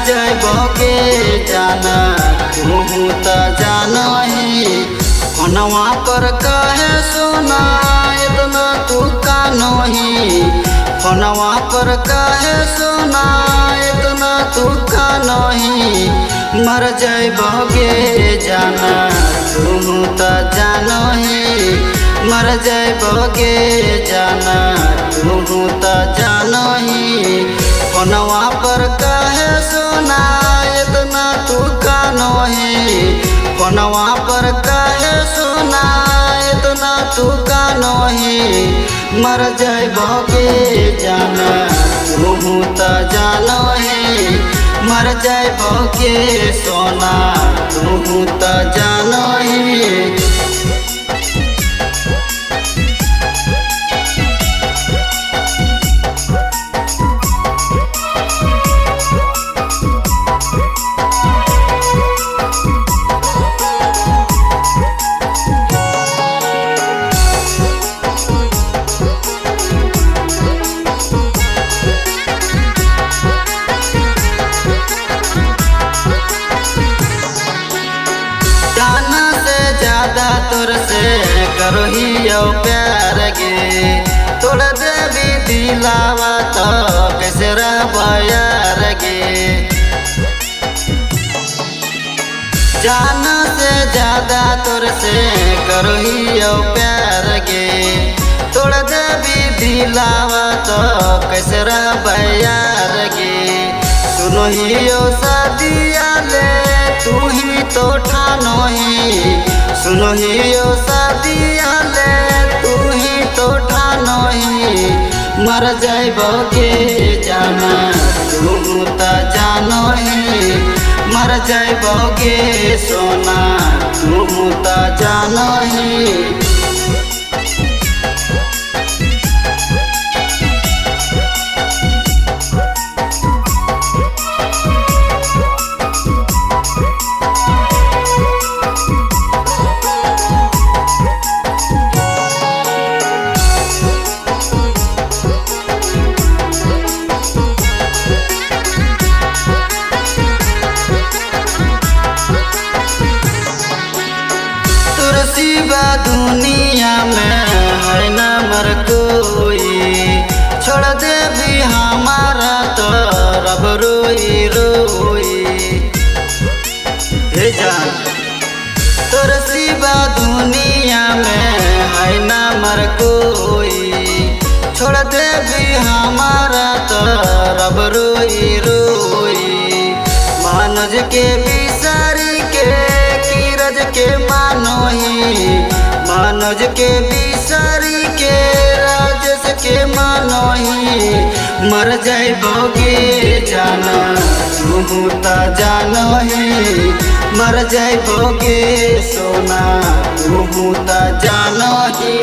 जैबोगे जाना तू त जानही फोनवा पर कहे सुना इतना तू कानही फोनवा पर कहे सुना इतना तू कानही मर जैबोगे जाना तू त जानही मर जैबोगे जाना तू त जानही फोनवा पर कहे सुना इतना तू कानही फोनवा पर कहे सुना इतना तू कानही मर जैबोगे जाना तू त जानही मर जैबोगे सोना तू त जानही। तोर से करहियो प्यार गे तोड़ देवी दिलावा तो कैसे रहबायार गे जान से ज्यादा तोर से करहियो प्यार गे तोड़ देवी दिलावा तो कैसे रहबायार गे सुनहियो शादिया ले तू ही तो ठानही सुनहियो शादिया ले तू ही तो ठानही मर जैबोगे जाना तू त जानही मर जैबोगे सोना तू त जानही। दुनिया में है न मर कोई छोड़ दे भी हमारा तो रब रोई रोई हे जान तोर सिवा दुनिया में है न मर कोई छोड़ दे भी हमारा तो रब रोई रोई मनोज के बिसारी के कीरज के मानोही मनोज के बिसारी के राजेश के मानोही मर जैबोगे जाना तू त जानही मर जैबोगे सोना तू त जानही।